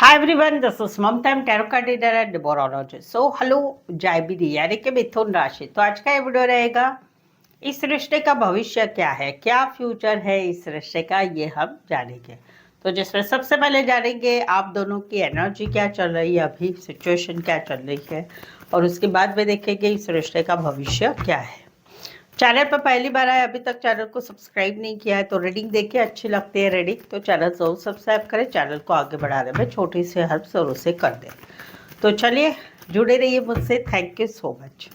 Hi everyone, this is Mamta, I'm tarot card reader and numerologist. So hello जय विधि यानी कि मिथुन राशि। तो आज का ये वीडियो रहेगा इस रिश्ते का भविष्य क्या है, क्या फ्यूचर है इस रिश्ते का, ये हम जानेंगे। तो जिसमें सबसे पहले जानेंगे आप दोनों की एनर्जी क्या चल रही है, अभी सिचुएशन क्या चल रही है, और उसके बाद में देखेंगे इस रिश्ते का भविष्य क्या है। चैनल पर पहली बार आए, अभी तक चैनल को सब्सक्राइब नहीं किया है तो रीडिंग देखिए, अच्छी लगती है रीडिंग तो चैनल जरूर सब्सक्राइब करें, चैनल को आगे बढ़ाने में छोटी सी हेल्प जरूर से कर दें। तो चलिए जुड़े रहिए मुझसे, thank you so much.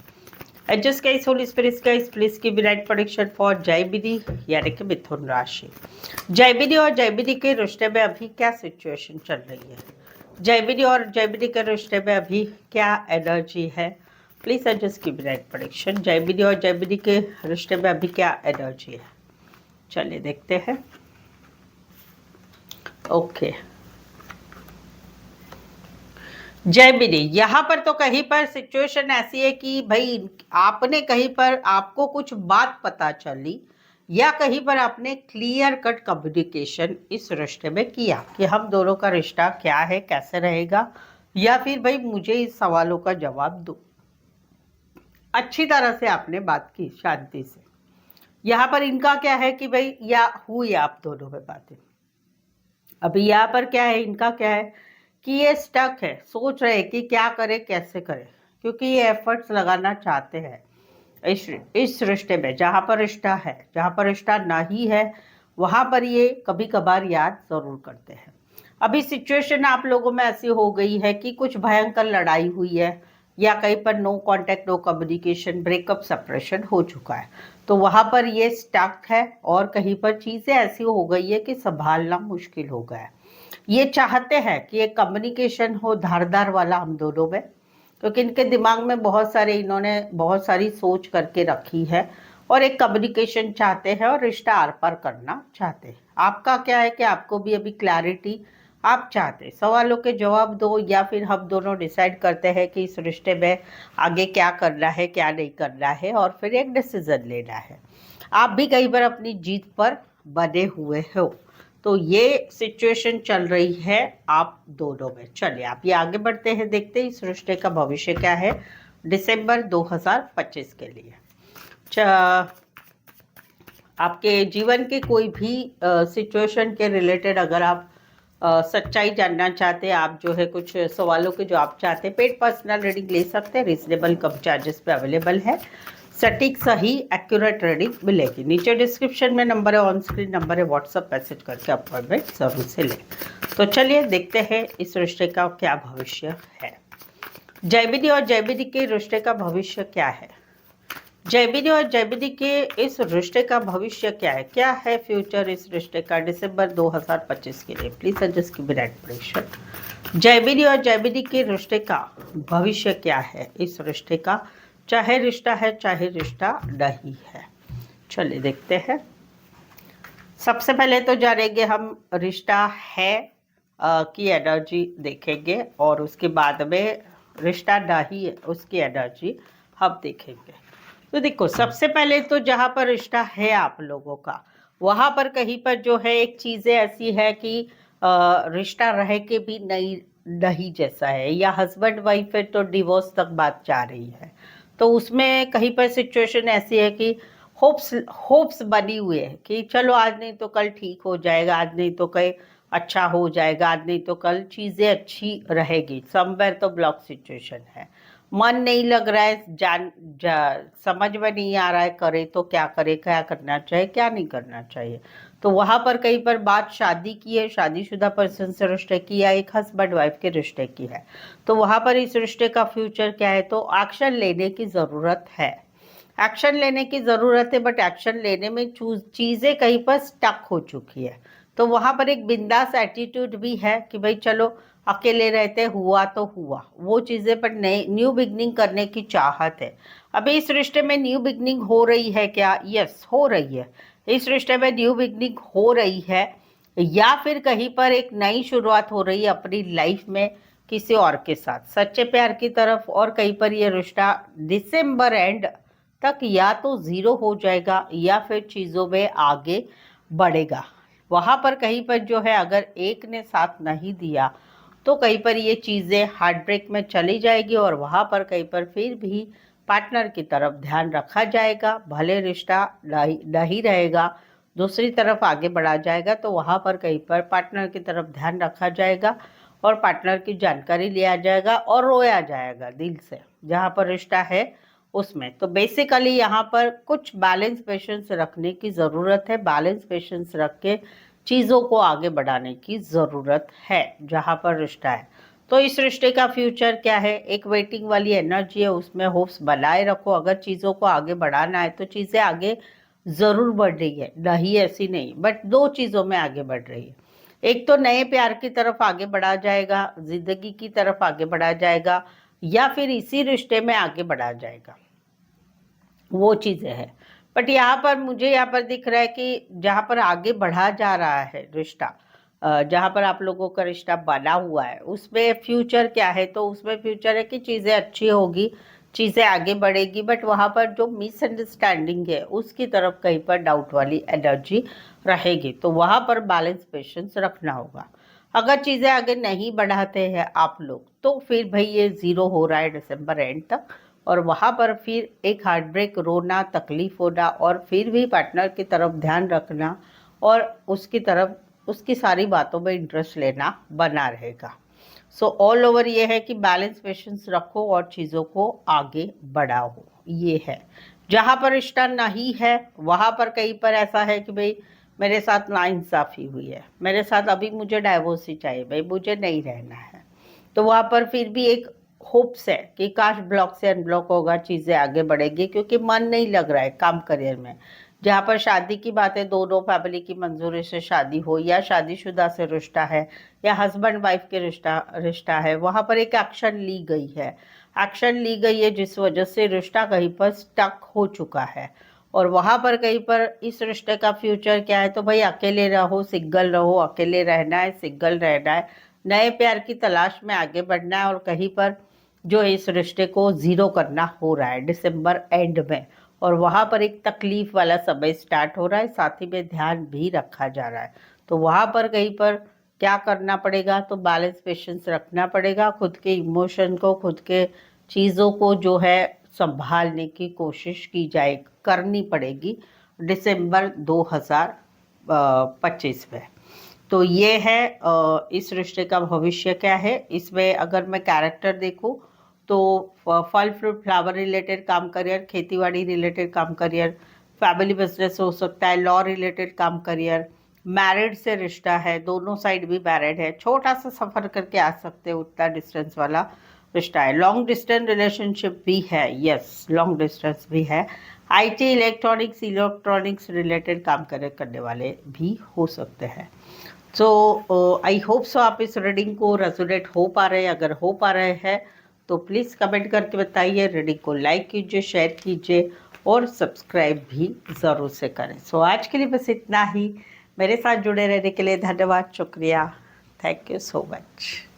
Adjust guys, holy spirits guys, please give right prediction for जय विधि यानी कि मिथुन राशि। जय विधि और जय विधि के रिश्ते में अभी क्या सिचुएशन चल रही है, जय विधि और जय विधि के रिश्ते में अभी क्या एनर्जी है, please adjust give right prediction. जय विधि और जय विधि के रिश्ते में अभी क्या एनर्जी है, चलिए देखते हैं। ओके, जय विधि, यहाँ पर तो कहीं पर सिचुएशन ऐसी है कि भाई आपने कहीं पर आपको कुछ बात पता चली या कहीं पर आपने क्लियर कट कम्युनिकेशन इस रिश्ते में किया कि हम दोनों का रिश्ता क्या है, कैसे रहेगा, या फिर भाई मुझे इस सवालों का जवाब दो। अच्छी तरह से आपने बात की शांति से। यहाँ पर इनका क्या है कि भाई या हुई आप दोनों में बातें, अभी यहाँ पर क्या है, इनका क्या है कि ये स्टक है, सोच रहे हैं कि क्या करे कैसे करे, क्योंकि ये एफर्ट्स लगाना चाहते हैं इस रिश्ते में। जहाँ पर रिश्ता है, जहाँ पर रिश्ता नहीं है, वहाँ पर ये कभी कभार याद जरूर करते हैं। अभी सिचुएशन आप लोगों में ऐसी हो गई है कि कुछ भयंकर लड़ाई हुई है या कहीं पर no contact, no communication, breakup, separation हो चुका है, तो वहाँ पर ये स्टक है और कहीं पर चीज़ें ऐसी हो गई है कि संभालना मुश्किल हो गया है। ये चाहते हैं कि एक कम्युनिकेशन हो धारदार वाला हम दोनों में, क्योंकि इनके दिमाग में बहुत सारे, इन्होंने बहुत सारी सोच करके रखी है और एक कम्युनिकेशन चाहते हैं और रिश्ता आर पार करना चाहते हैं। आपका क्या है कि आपको भी अभी क्लैरिटी आप चाहते, सवालों के जवाब दो, या फिर हम दोनों डिसाइड करते हैं कि इस रिश्ते में आगे क्या करना है क्या नहीं करना है, और फिर एक डिसीजन लेना है। आप भी कई बार अपनी जीत पर बने हुए हो, तो ये सिचुएशन चल रही है आप दोनों में। चलिए आप ये आगे बढ़ते हैं, देखते हैं इस रिश्ते का भविष्य क्या है दिसंबर 2025 के लिए। आपके जीवन के कोई भी सिचुएशन के रिलेटेड अगर आप सच्चाई जानना चाहते हैं, आप जो है कुछ सवालों के जो आप चाहते हैं, पेड पर्सनल रीडिंग ले सकते हैं, रीजनेबल कम चार्जेस पे अवेलेबल है, सटीक सही एक्यूरेट रीडिंग मिलेगी। नीचे डिस्क्रिप्शन में नंबर है, ऑन स्क्रीन नंबर है, व्हाट्सअप मैसेज करके अपॉइंटमेंट जरूर से लें। तो चलिए देखते हैं इस रिश्ते का क्या भविष्य है। जय विधि और जय विधि के रिश्ते का भविष्य क्या है, जय विधि और जय विधि के इस रिश्ते का भविष्य क्या है फ्यूचर इस रिश्ते का दिसंबर 2025 के लिए, please adjust give right prediction. जय विधि और जय विधि के रिश्ते का भविष्य क्या है इस रिश्ते का, चाहे रिश्ता है चाहे रिश्ता नहीं है। चलिए देखते हैं। सबसे पहले तो जानेंगे हम रिश्ता है की एनर्जी देखेंगे, और उसके बाद में रिश्ता नहीं है उसकी एनर्जी हम देखेंगे। तो देखो, सबसे पहले तो जहाँ पर रिश्ता है आप लोगों का, वहाँ पर कहीं पर जो है एक चीज़ें ऐसी है कि रिश्ता रह के भी नहीं जैसा है, या हस्बैंड वाइफ है तो डिवोर्स तक बात जा रही है, तो उसमें कहीं पर सिचुएशन ऐसी है कि होप्स बनी हुई है कि चलो आज नहीं तो कल ठीक हो जाएगा, आज नहीं तो कल अच्छा हो जाएगा, आज नहीं तो कल चीज़ें अच्छी रहेगी। समवेयर तो ब्लॉक सिचुएशन है, मन नहीं लग रहा है, समझ में नहीं आ रहा है, करे तो क्या करे, क्या करना चाहिए क्या नहीं करना चाहिए। तो वहाँ पर कहीं पर बात शादी की है, शादीशुदा पर्सन से रिश्ते की, या एक हस्बैंड वाइफ के रिश्ते की है, तो वहाँ पर इस रिश्ते का फ्यूचर क्या है, तो एक्शन लेने की ज़रूरत है, एक्शन लेने की ज़रूरत है, बट एक्शन लेने में चीज़ें कहीं पर स्टक हो चुकी है। तो वहाँ पर एक बिंदास एटीट्यूड भी है कि भाई चलो अकेले रहते, हुआ तो हुआ वो चीज़ें, पर नए न्यू बिगनिंग करने की चाहत है। अभी इस रिश्ते में न्यू बिगनिंग हो रही है क्या, यस हो रही है, इस रिश्ते में न्यू बिगनिंग हो रही है, या फिर कहीं पर एक नई शुरुआत हो रही है अपनी लाइफ में किसी और के साथ, सच्चे प्यार की तरफ। और कहीं पर ये रिश्ता दिसंबर एंड तक या तो ज़ीरो हो जाएगा या फिर चीज़ों में आगे बढ़ेगा। वहाँ पर कहीं पर जो है अगर एक ने साथ नहीं दिया तो कहीं पर ये चीज़ें हार्ट ब्रेक में चली जाएगी और वहाँ पर कहीं पर फिर भी पार्टनर की तरफ ध्यान रखा जाएगा। भले रिश्ता नहीं रहेगा, दूसरी तरफ आगे बढ़ा जाएगा, तो वहाँ पर कहीं पर पार्टनर की तरफ ध्यान रखा जाएगा और पार्टनर की जानकारी लिया जाएगा और रोया जाएगा दिल से, जहाँ पर रिश्ता है उसमें। तो बेसिकली यहाँ पर कुछ बैलेंस पेशेंस रखने की ज़रूरत है। बैलेंस पेशेंस रख के चीज़ों को आगे बढ़ाने की ज़रूरत है जहाँ पर रिश्ता है। तो इस रिश्ते का फ्यूचर क्या है? एक वेटिंग वाली एनर्जी है, उसमें होप्स बनाए रखो। अगर चीज़ों को आगे बढ़ाना है तो चीज़ें आगे ज़रूर बढ़ रही है, नहीं ऐसी नहीं, बट दो चीज़ों में आगे बढ़ रही है। एक तो नए प्यार की तरफ आगे बढ़ा जाएगा, ज़िंदगी की तरफ आगे बढ़ा जाएगा, या फिर इसी रिश्ते में आगे बढ़ा जाएगा, वो चीज़ें हैं। बट यहाँ पर मुझे यहाँ पर दिख रहा है कि जहाँ पर आगे बढ़ा जा रहा है रिश्ता, जहाँ पर आप लोगों का रिश्ता बना हुआ है, उसमें फ्यूचर क्या है? तो उसमें फ्यूचर है कि चीज़ें अच्छी होगी, चीज़ें आगे बढ़ेगी, बट वहाँ पर जो मिसअंडरस्टैंडिंग है उसकी तरफ कहीं पर डाउट वाली एनर्जी रहेगी। तो वहाँ पर बैलेंस पेशेंस रखना होगा। अगर चीज़ें आगे नहीं बढ़ाते हैं आप लोग, तो फिर भाई ये ज़ीरो हो रहा है दिसंबर एंड तक, और वहाँ पर फिर एक हार्ट ब्रेक, रोना, तकलीफ होना, और फिर भी पार्टनर की तरफ ध्यान रखना और उसकी तरफ उसकी सारी बातों में इंटरेस्ट लेना बना रहेगा। सो ऑल ओवर ये है कि बैलेंस पेशेंस रखो और चीज़ों को आगे बढ़ाओ, ये है। जहाँ पर रिश्ता नहीं है वहाँ पर कहीं पर ऐसा है कि भाई मेरे साथ नाइंसाफ़ी हुई है, मेरे साथ अभी मुझे डाइवोर्स ही चाहिए, भाई मुझे नहीं रहना है, तो वहाँ पर फिर भी एक होप्स है कि काश ब्लॉक से अनब्लॉक होगा, चीज़ें आगे बढ़ेगी, क्योंकि मन नहीं लग रहा है काम करियर में। जहाँ पर शादी की बात है, दोनों फैमिली की मंजूरी से शादी हो, या शादीशुदा से रिश्ता है, या हस्बैंड वाइफ के रिश्ता है, वहाँ पर एक एक्शन ली गई है, जिस वजह से रिश्ता कहीं पर स्टक हो चुका है। और वहाँ पर कहीं पर इस रिश्ते का फ्यूचर क्या है? तो भाई अकेले रहो, सिंगल रहो, अकेले रहना है, सिंगल रहना है, नए प्यार की तलाश में आगे बढ़ना है, और कहीं पर जो इस रिश्ते को ज़ीरो करना हो रहा है दिसंबर एंड में, और वहाँ पर एक तकलीफ़ वाला समय स्टार्ट हो रहा है, साथ ही में ध्यान भी रखा जा रहा है। तो वहाँ पर कहीं पर क्या करना पड़ेगा? तो बैलेंस पेशेंस रखना पड़ेगा, खुद के इमोशन को, खुद के चीज़ों को जो है संभालने की कोशिश की जाए, करनी पड़ेगी दिसंबर 2025 में। तो ये है इस रिश्ते का भविष्य क्या है। इसमें अगर मैं कैरेक्टर देखूं तो फल फ्रूट फ्लावर रिलेटेड काम करियर, खेतीबाड़ी रिलेटेड काम करियर, फैमिली बिजनेस हो सकता है, लॉ रिलेटेड काम करियर, मैरिड से रिश्ता है, दोनों साइड भी मैरिड है, छोटा सा सफ़र करके आ सकते हैं, उतना डिस्टेंस वाला रिश्ता है, लॉन्ग डिस्टेंस रिलेशनशिप भी है, यस लॉन्ग डिस्टेंस भी है, आईटी इलेक्ट्रॉनिक्स रिलेटेड काम करने वाले भी हो सकते हैं। सो आई होप सो आप इस रीडिंग को रेजोनेट हो पा रहे हैं। अगर हो पा रहे हैं तो प्लीज़ कमेंट करके बताइए, रीडिंग को लाइक कीजिए, शेयर कीजिए और सब्सक्राइब भी ज़रूर से करें। सो आज के लिए बस इतना ही। मेरे साथ जुड़े रहने के लिए धन्यवाद, शुक्रिया, थैंक यू सो मच।